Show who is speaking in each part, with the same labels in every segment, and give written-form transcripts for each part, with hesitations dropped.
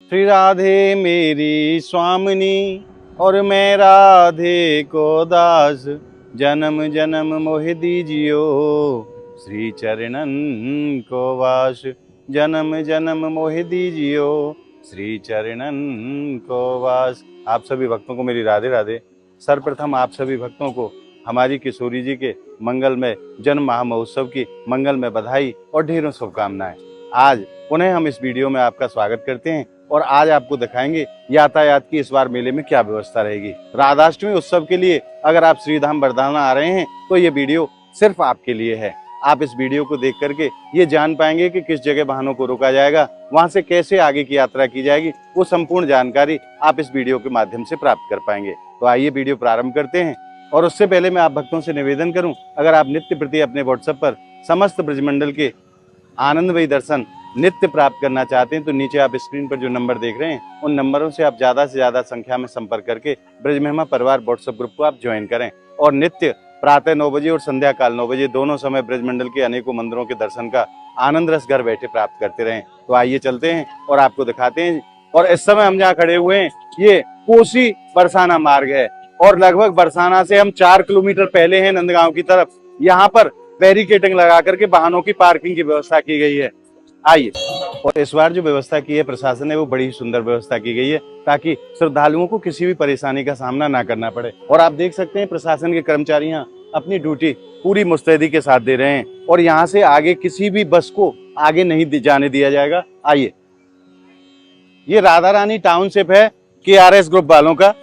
Speaker 1: श्री राधे मेरी स्वामिनी और मैं राधे को दास, जन्म जन्म मोह दीजियो श्री चरणन को वास, जन्म जन्म मोह दीजियो श्री चरणन को वास। आप सभी भक्तों को मेरी राधे राधे। सर्वप्रथम आप सभी भक्तों को हमारी किशोरी जी के मंगलमय जन्म महामहोत्सव की मंगलमय बधाई और ढेरों शुभकामनाएं। आज पुनः हम इस वीडियो में आपका स्वागत करते हैं और आज आपको दिखाएंगे यातायात की इस बार मेले में क्या व्यवस्था रहेगी। राधाष्टमी उत्सव के लिए अगर आप श्रीधाम बरसाना आ रहे हैं तो ये वीडियो सिर्फ आपके लिए है। आप इस वीडियो को देख करके ये जान पाएंगे कि किस जगह वाहनों को रोका जाएगा, वहां से कैसे आगे की यात्रा की जाएगी, वो संपूर्ण जानकारी आप इस वीडियो के माध्यम से प्राप्त कर पाएंगे। तो आइए वीडियो प्रारंभ करते हैं। और उससे पहले मैं आप भक्तों से निवेदन करूं, अगर आप नित्य प्रति अपने व्हाट्सएप पर समस्त ब्रजमंडल के आनंदमयी दर्शन नित्य प्राप्त करना चाहते हैं तो नीचे आप स्क्रीन पर जो नंबर देख रहे हैं उन नंबरों से आप ज़्यादा से ज़्यादा संख्या में संपर्क करके ब्रज महिमा परिवार व्हाट्सएप ग्रुप को आप ज्वाइन करें और नित्य प्रातः 9 बजे और संध्या काल 9 बजे दोनों समय ब्रजमंडल के अनेकों मंदिरों के दर्शन का आनंद रस घर बैठे प्राप्त करते रहें। तो आइए चलते हैं और आपको दिखाते हैं। और इस समय हम जहाँ खड़े हुए हैं ये कोसी बरसाना मार्ग है और लगभग बरसाना से हम 4 किलोमीटर पहले हैं नंदगांव की तरफ। यहाँ पर बैरिकेडिंग लगा करके वाहनों की पार्किंग की व्यवस्था की गई है। आइए। और इस बार जो व्यवस्था की है प्रशासन ने वो बड़ी सुंदर व्यवस्था की गई है ताकि श्रद्धालुओं को किसी भी परेशानी का सामना ना करना पड़े। और आप देख सकते हैं प्रशासन के कर्मचारी यहाँ अपनी ड्यूटी पूरी मुस्तैदी के साथ दे रहे हैं और यहाँ से आगे किसी भी बस को आगे नहीं जाने दिया जाएगा। आइए। ये राधा रानी टाउनशिप है KRS ग्रुप वालों का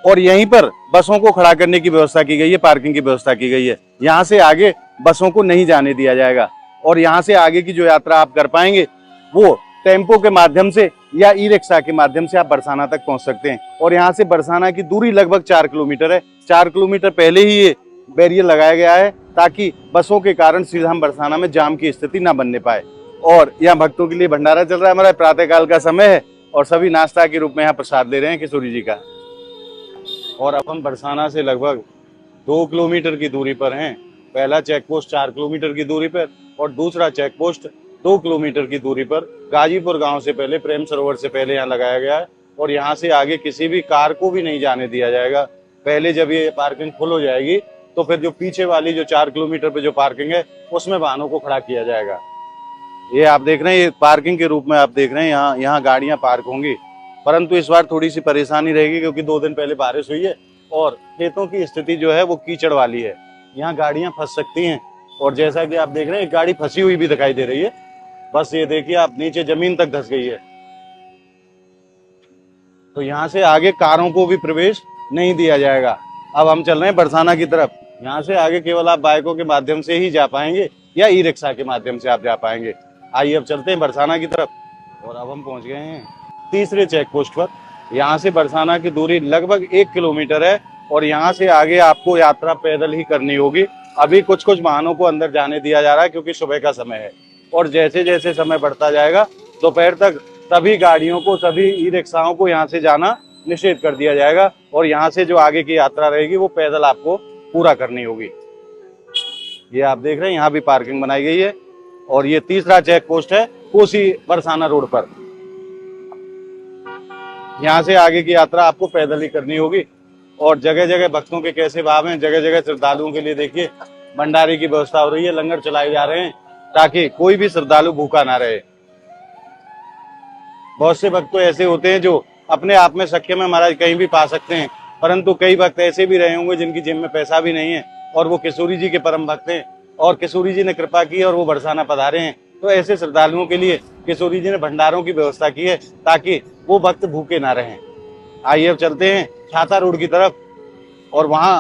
Speaker 1: और यहीं पर बसों को खड़ा करने की व्यवस्था की गई है, पार्किंग की व्यवस्था की गई है। यहाँ से आगे बसों को नहीं जाने दिया जाएगा और यहाँ से आगे की जो यात्रा आप कर पाएंगे वो टेम्पो के माध्यम से या ई रिक्शा के माध्यम से आप बरसाना तक पहुँच सकते हैं। और यहाँ से बरसाना की दूरी लगभग 4 किलोमीटर है। 4 किलोमीटर पहले ही ये बैरियर लगाया गया है ताकि बसों के कारण श्रीधाम बरसाना में जाम की स्थिति न बनने पाए। और यहाँ भक्तों के लिए भंडारा चल रहा है। हमारा प्रातःकाल का समय है और सभी नाश्ता के रूप में यहाँ प्रसाद ले रहे हैं किशोरी जी का। और अब हम बरसाना से लगभग 2 किलोमीटर की दूरी पर हैं। पहला चेक पोस्ट 4 किलोमीटर की दूरी पर और दूसरा चेक पोस्ट 2 किलोमीटर की दूरी पर गाजीपुर गांव से पहले, प्रेम सरोवर से पहले यहाँ लगाया गया है। और यहाँ से आगे किसी भी कार को भी नहीं जाने दिया जाएगा। पहले जब ये पार्किंग फुल हो जाएगी तो फिर जो पीछे वाली जो 4 किलोमीटर पे जो पार्किंग है उसमें वाहनों को खड़ा किया जाएगा। ये आप देख रहे हैं, ये पार्किंग के रूप में आप देख रहे हैं यहाँ गाड़ियाँ पार्क होंगी। परंतु इस बार थोड़ी सी परेशानी रहेगी क्योंकि 2 दिन पहले बारिश हुई है और खेतों की स्थिति जो है वो कीचड़ वाली है। यहाँ गाड़ियाँ फंस सकती हैं और जैसा कि आप देख रहे हैं एक गाड़ी फंसी हुई भी दिखाई दे रही है। बस ये देखिए आप, नीचे जमीन तक धंस गई है। तो यहाँ से आगे कारों को भी प्रवेश नहीं दिया जाएगा। अब हम चल रहे हैं बरसाना की तरफ। यहाँ से आगे केवल आप बाइकों के माध्यम से ही जा पाएंगे या ई रिक्शा के माध्यम से आप जा पाएंगे। आइए अब चलते हैं बरसाना की तरफ। और अब हम पहुँच गए हैं तीसरे चेक पोस्ट पर। यहाँ से बरसाना की दूरी लगभग 1 किलोमीटर है और यहाँ से आगे आपको यात्रा पैदल ही करनी होगी। अभी कुछ कुछ वाहनों को अंदर जाने दिया जा रहा है क्योंकि सुबह का समय है और जैसे जैसे समय बढ़ता जाएगा दोपहर तक सभी गाड़ियों को, सभी ई रिक्शाओं को यहाँ से जाना निषेध कर दिया जाएगा और यहाँ से जो आगे की यात्रा रहेगी वो पैदल आपको पूरा करनी होगी। ये आप देख रहे हैं यहाँ भी पार्किंग बनाई गई है और ये तीसरा चेक पोस्ट है कोसी बरसाना रोड पर। यहाँ से आगे की यात्रा आपको पैदल ही करनी होगी। और जगह जगह भक्तों के कैसे भाव हैं, जगह जगह श्रद्धालुओं के लिए देखिए भंडारे की व्यवस्था हो रही है, लंगर चलाए जा रहे हैं ताकि कोई भी श्रद्धालु भूखा ना रहे। बहुत से भक्त तो ऐसे होते हैं जो अपने आप में सक्षम है, महाराज कहीं भी पा सकते हैं, परंतु कई भक्त ऐसे भी रहे होंगे जिनकी जेब में पैसा भी नहीं है और वो किशोरी जी के परम भक्त हैं और किशोरी जी ने कृपा की और वो बरसाना पधारे हैं। तो ऐसे श्रद्धालुओं के लिए किशोरी जी ने भंडारों की व्यवस्था की है ताकि वो भक्त भूखे ना रहें। आइए अब चलते हैं छाता रोड की तरफ और वहां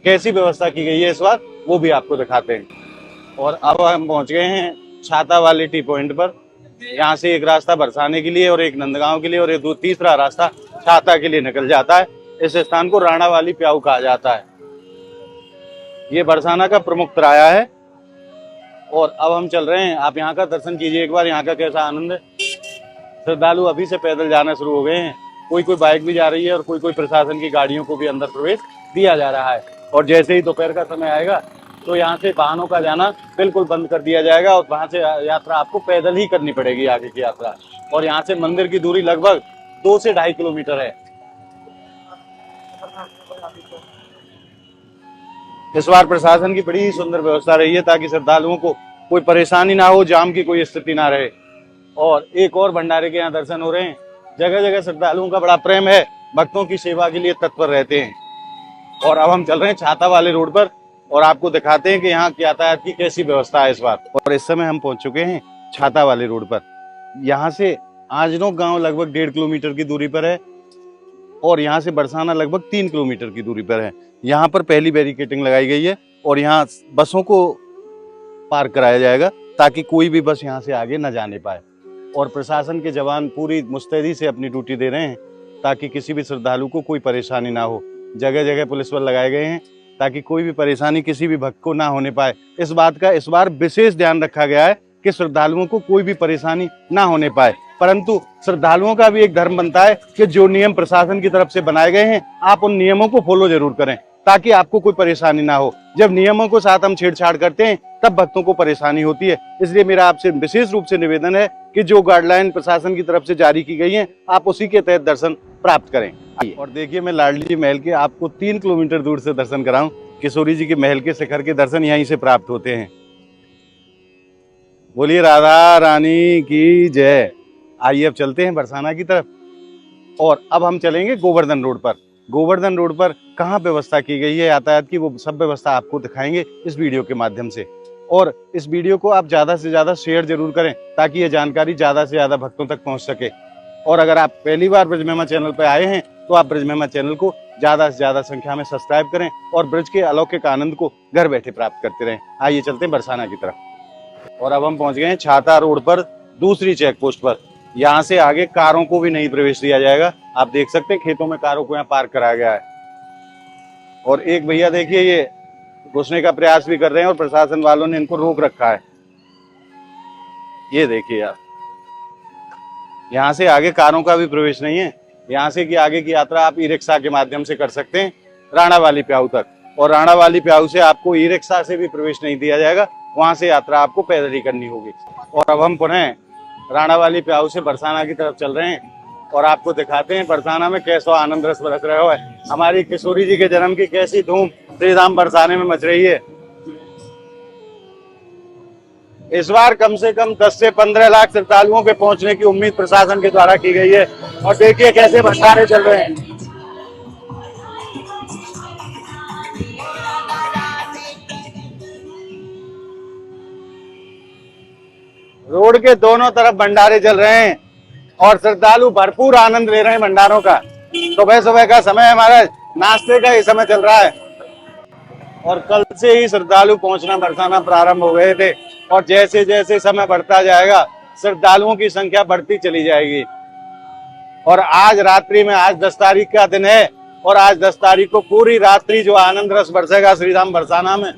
Speaker 1: कैसी व्यवस्था की गई है इस बार वो भी आपको दिखाते हैं। और अब हम पहुंच गए हैं छाता वाले टी पॉइंट पर। यहाँ से एक रास्ता बरसाने के लिए और एक नंदगांव के लिए और एक तीसरा रास्ता छाता के लिए निकल जाता है। इस स्थान को राणा वाली प्याऊ कहा जाता है। ये बरसाना का प्रमुख तिराया है और अब हम चल रहे हैं। आप यहाँ का दर्शन कीजिए एक बार, यहाँ का कैसा आनंद है। श्रद्धालु अभी से पैदल जाना शुरू हो गए हैं, कोई कोई बाइक भी जा रही है और कोई कोई प्रशासन की गाड़ियों को भी अंदर प्रवेश दिया जा रहा है। और जैसे ही दोपहर का समय आएगा तो यहाँ से वाहनों का जाना बिल्कुल बंद कर दिया जाएगा और वहां से यात्रा आपको पैदल ही करनी पड़ेगी आगे की यात्रा। और यहाँ से मंदिर की दूरी लगभग 2 से 2.5 किलोमीटर है। इस बार प्रशासन की बड़ी सुंदर व्यवस्था रही है ताकि श्रद्धालुओं को कोई परेशानी ना हो, जाम की कोई स्थिति ना रहे। और एक और भंडारे के यहाँ दर्शन हो रहे हैं। जगह जगह श्रद्धालुओं का बड़ा प्रेम है, भक्तों की सेवा के लिए तत्पर रहते हैं। और अब हम चल रहे हैं छाता वाले रोड पर और आपको दिखाते हैं कि यहाँ यातायात की कैसी व्यवस्था है इस बार। और इस समय हम पहुंच चुके हैं छाता वाले रोड पर। यहाँ से आजनों गांव लगभग 1.5 किलोमीटर की दूरी पर है और यहाँ से बरसाना लगभग 3 किलोमीटर की दूरी पर है। यहाँ पर पहली बैरिकेडिंग लगाई गई है और यहाँ बसों को पार्क कराया जाएगा ताकि कोई भी बस यहाँ से आगे न जाने पाए। और प्रशासन के जवान पूरी मुस्तैदी से अपनी ड्यूटी दे रहे हैं ताकि किसी भी श्रद्धालु को कोई परेशानी ना हो। जगह जगह पुलिस बल लगाए गए हैं ताकि कोई भी परेशानी किसी भी भक्त को ना होने पाए। इस बात का इस बार विशेष ध्यान रखा गया है कि श्रद्धालुओं को कोई भी परेशानी ना होने पाए। परंतु श्रद्धालुओं का भी एक धर्म बनता है कि जो नियम प्रशासन की तरफ से बनाए गए हैं आप उन नियमों को फॉलो जरूर करें ताकि आपको कोई परेशानी ना हो। जब नियमों को साथ हम छेड़छाड़ करते हैं तब भक्तों को परेशानी होती है। इसलिए मेरा आपसे विशेष रूप से निवेदन है कि जो गाइडलाइन प्रशासन की तरफ से जारी की गई है आप उसी के तहत दर्शन प्राप्त करें। और देखिए मैं लाडली जी महल के आपको 3 किलोमीटर दूर से दर्शन कराऊं। किशोरी जी के महल के शिखर के दर्शन यहीं से प्राप्त होते हैं। बोलिए राधा रानी की जय। आइए अब चलते हैं बरसाना की तरफ और अब हम चलेंगे गोवर्धन रोड पर। गोवर्धन रोड पर कहाँ व्यवस्था की गई है यातायात की, वो सब व्यवस्था आपको दिखाएंगे इस वीडियो के माध्यम से। और इस वीडियो को आप ज़्यादा से ज़्यादा शेयर जरूर करें ताकि ये जानकारी ज़्यादा से ज़्यादा भक्तों तक पहुँच सके। और अगर आप पहली बार ब्रज महिमा चैनल पर आए हैं तो आप ब्रज महिमा चैनल को ज़्यादा से ज़्यादा संख्या में सब्सक्राइब करें और ब्रज के अलौकिक आनंद को घर बैठे प्राप्त करते रहें। आइए चलते हैं बरसाना की तरफ। और अब हम पहुँच गए हैं छाता रोड पर दूसरी चेक पोस्ट पर। यहाँ से आगे कारों को भी नहीं प्रवेश दिया जाएगा। आप देख सकते हैं खेतों में कारों को यहाँ पार्क कराया गया है। और एक भैया देखिए ये घुसने का प्रयास भी कर रहे हैं और प्रशासन वालों ने इनको रोक रखा है। ये देखिए यार, यहाँ से आगे कारों का भी प्रवेश नहीं है। यहाँ से की आगे की यात्रा आप ई रिक्शा के माध्यम से कर सकते हैं राणा वाली प्याऊ तक। और राणा वाली प्याऊ से आपको ई रिक्शा से भी प्रवेश नहीं दिया जाएगा, वहां से यात्रा आपको पैदल ही करनी होगी। और अब हम पुनः राणा वाली प्याऊ से बरसाना की तरफ चल रहे हैं और आपको दिखाते हैं बरसाना में कैसा आनंद रस बरस रहा है। हमारी किशोरी जी के जन्म की कैसी धूम श्री धाम बरसाने में मच रही है। इस बार कम से कम 10 से 15 लाख श्रद्धालुओं के पहुंचने की उम्मीद प्रशासन के द्वारा की गई है। और देखिए कैसे भंडारे चल रहे हैं। रोड के दोनों तरफ भंडारे चल रहे हैं और श्रद्धालु भरपूर आनंद ले रहे हैं भंडारों का। सुबह सुबह का समय हमारा नाश्ते का ही समय चल रहा है और कल से ही श्रद्धालु पहुंचना बरसाना प्रारंभ हो गए थे। और जैसे जैसे समय बढ़ता जाएगा श्रद्धालुओं की संख्या बढ़ती चली जाएगी। और आज रात्रि में, आज 10 तारीख का दिन है और आज 10 तारीख को पूरी रात्रि जो आनंद रस बरसेगा श्रीधाम बरसाना में,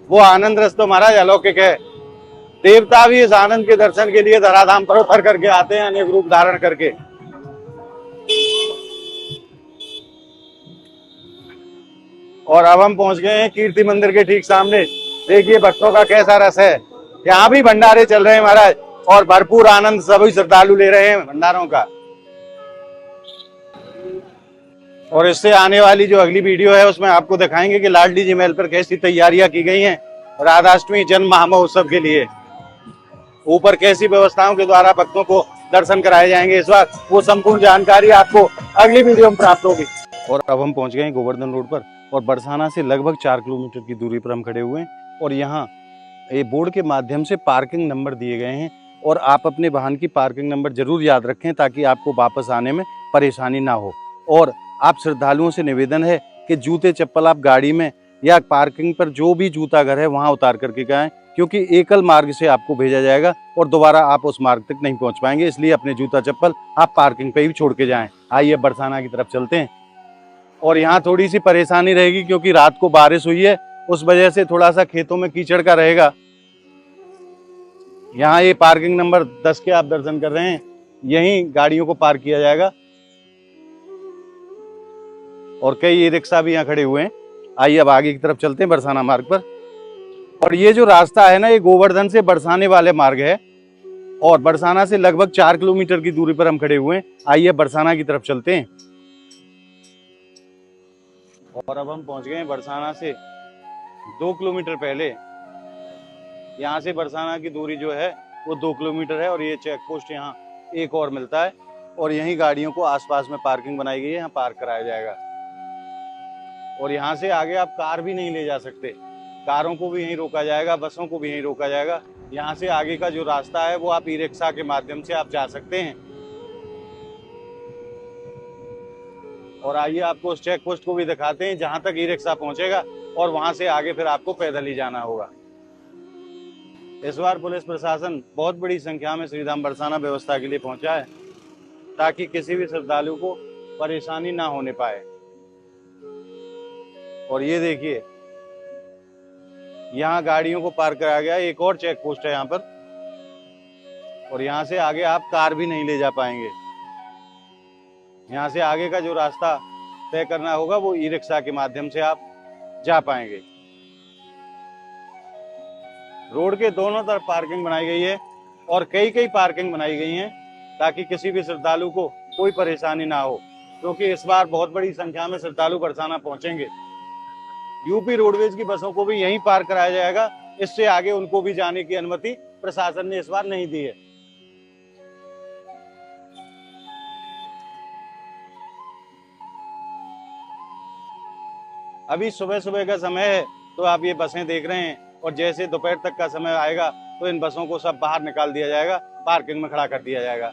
Speaker 1: वो आनंद रस तो महाराज अलौकिक है। देवता भी इस आनंद के दर्शन के लिए धराधाम पर उतर करके आते हैं, अनेक रूप धारण करके। और अब हम पहुंच गए हैं कीर्ति मंदिर के ठीक सामने। देखिए भक्तों का कैसा रस है। यहाँ भी भंडारे चल रहे हैं महाराज और भरपूर आनंद सभी श्रद्धालु ले रहे हैं भंडारों का। और इससे आने वाली जो अगली वीडियो है उसमें आपको दिखाएंगे कि लाडली जी महल पर कैसी तैयारियां की गई हैं राधाष्टमी जन्म महामहोत्सव के लिए। ऊपर कैसी व्यवस्थाओं के द्वारा भक्तों को दर्शन कराए जाएंगे इस बार, वो संपूर्ण जानकारी आपको अगली वीडियो में प्राप्त होगी। और अब हम पहुंच गए हैं गोवर्धन रोड पर और बरसाना से लगभग 4 किलोमीटर की दूरी पर हम खड़े हुए हैं। और यहाँ ये बोर्ड के माध्यम से पार्किंग नंबर दिए गए हैं और आप अपने वाहन की पार्किंग नंबर जरूर याद रखें ताकि आपको वापस आने में परेशानी ना हो। और आप श्रद्धालुओं से निवेदन है कि जूते चप्पल आप गाड़ी में या पार्किंग पर जो भी जूता घर है वहाँ उतार करके जाएं, क्योंकि एकल मार्ग से आपको भेजा जाएगा और दोबारा आप उस मार्ग तक नहीं पहुँच पाएंगे। इसलिए अपने जूता चप्पल आप पार्किंग पे ही छोड़ के जाएं। आइए बरसाना की तरफ चलते हैं। और यहाँ थोड़ी सी परेशानी रहेगी क्योंकि रात को बारिश हुई है, उस वजह से थोड़ा सा खेतों में कीचड़ का रहेगा। यहाँ ये पार्किंग नंबर 10 के आप दर्शन कर रहे हैं, यहीं गाड़ियों को पार्क किया जाएगा। और कई ई रिक्शा भी यहाँ खड़े हुए हैं आइए अब आगे की तरफ चलते हैं बरसाना मार्ग पर। और ये जो रास्ता है ना, ये गोवर्धन से बरसाने वाले मार्ग है और बरसाना से लगभग 4 किलोमीटर की दूरी पर हम खड़े हुए हैं। आइए बरसाना की तरफ चलते हैं। और अब हम पहुंच गए हैं बरसाना से 2 किलोमीटर पहले। यहाँ से बरसाना की दूरी जो है वो 2 किलोमीटर है और ये चेक पोस्ट यहाँ एक और मिलता है और यहीं गाड़ियों को आसपास में पार्किंग बनाई गई है, यहाँ पार्क कराया जाएगा। और यहाँ से आगे आप कार भी नहीं ले जा सकते, कारों को भी यहीं रोका जाएगा, बसों को भी यहीं रोका जाएगा। यहाँ से आगे का जो रास्ता है वो आप ई रिक्शा के माध्यम से आप जा सकते हैं। और आइए आपको उस चेक पोस्ट को भी दिखाते हैं जहां तक ई रिक्शा पहुंचेगा और वहां से आगे फिर आपको पैदल ही जाना होगा। इस बार पुलिस प्रशासन बहुत बड़ी संख्या में श्रीधाम बरसाना व्यवस्था के लिए पहुंचा है ताकि किसी भी श्रद्धालु को परेशानी ना होने पाए। और ये देखिए यहाँ गाड़ियों को पार्क कराया गया, एक और चेक पोस्ट है यहाँ पर। और यहाँ से आगे आप कार भी नहीं ले जा पाएंगे। यहाँ से आगे का जो रास्ता तय करना होगा वो ई रिक्शा के माध्यम से आप जा पाएंगे। रोड के दोनों तरफ पार्किंग बनाई गई है और कई पार्किंग बनाई गई हैं ताकि किसी भी श्रद्धालु को कोई परेशानी ना हो, क्योंकि इस बार बहुत बड़ी संख्या में श्रद्धालु बरसाना पहुंचेंगे। यूपी रोडवेज की बसों को भी यहीं पार्क कराया जाएगा, इससे आगे उनको भी जाने की अनुमति प्रशासन ने इस बार नहीं दी है। अभी सुबह सुबह का समय है तो आप ये बसें देख रहे हैं और जैसे दोपहर तक का समय आएगा तो इन बसों को सब बाहर निकाल दिया जाएगा, पार्किंग में खड़ा कर दिया जाएगा।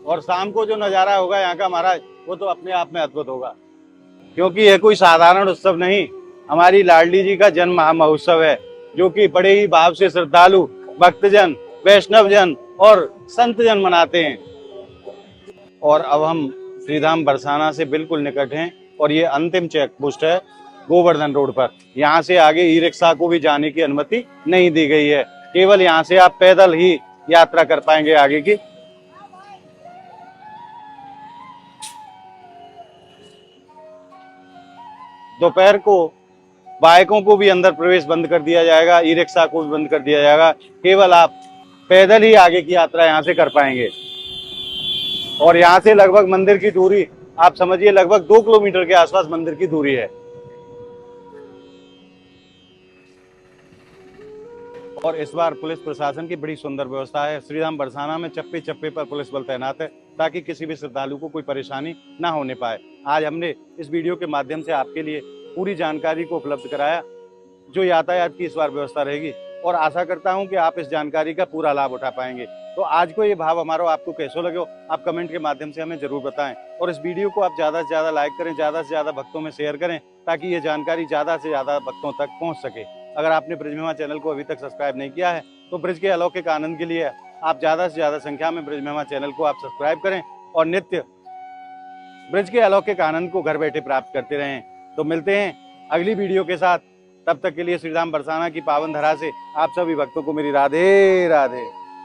Speaker 1: और शाम को जो नज़ारा होगा यहाँ का महाराज, वो तो अपने आप में अद्भुत होगा, क्योंकि यह कोई साधारण उत्सव नहीं, हमारी लाडली जी का जन्म महामहोत्सव है जो कि बड़े ही भाव से श्रद्धालु, भक्तजन, वैष्णवजन और संतजन मनाते हैं। और अब हम श्रीधाम बरसाना से बिल्कुल निकट हैं और ये अंतिम चेक पोस्ट है गोवर्धन रोड पर। यहाँ से आगे ई रिक्शा को भी जाने की अनुमति नहीं दी गई है, केवल यहाँ से आप पैदल ही यात्रा कर पाएंगे आगे की। दोपहर को बाइकों को भी अंदर प्रवेश बंद कर दिया जाएगा, ई रिक्शा को भी बंद कर दिया जाएगा, केवल आप पैदल ही आगे की यात्रा यहाँ से कर पाएंगे। और यहाँ से लगभग मंदिर की दूरी आप समझिए लगभग 2 किलोमीटर के आसपास मंदिर की दूरी है। और इस बार पुलिस प्रशासन की बड़ी सुंदर व्यवस्था है। श्रीधाम बरसाना में चप्पे चप्पे पर पुलिस बल तैनात है ताकि किसी भी श्रद्धालु को कोई परेशानी ना होने पाए। आज हमने इस वीडियो के माध्यम से आपके लिए पूरी जानकारी को उपलब्ध कराया जो यातायात की इस बार व्यवस्था रहेगी, और आशा करता हूं कि आप इस जानकारी का पूरा लाभ उठा पाएंगे। तो आज को ये भाव हमारा आपको कैसे लगे आप कमेंट के माध्यम से हमें जरूर बताएं, और इस वीडियो को आप ज़्यादा से ज़्यादा लाइक करें, ज़्यादा से ज़्यादा भक्तों में शेयर करें ताकि ये जानकारी ज़्यादा से ज़्यादा भक्तों तक पहुँच सके। अगर आपने ब्रिज मेहमा चैनल को अभी तक सब्सक्राइब नहीं किया है तो ब्रिज के अलौकिक आनंद के लिए आप ज़्यादा से ज़्यादा संख्या में ब्रिज मेहमा चैनल को आप सब्सक्राइब करें और नित्य ब्रिज के अलौकिक आनंद को घर बैठे प्राप्त करते रहें। तो मिलते हैं अगली वीडियो के साथ, तब तक के लिए श्रीधाम बरसाना की पावन धरा से आप सभी भक्तों को मेरी राधे राधे।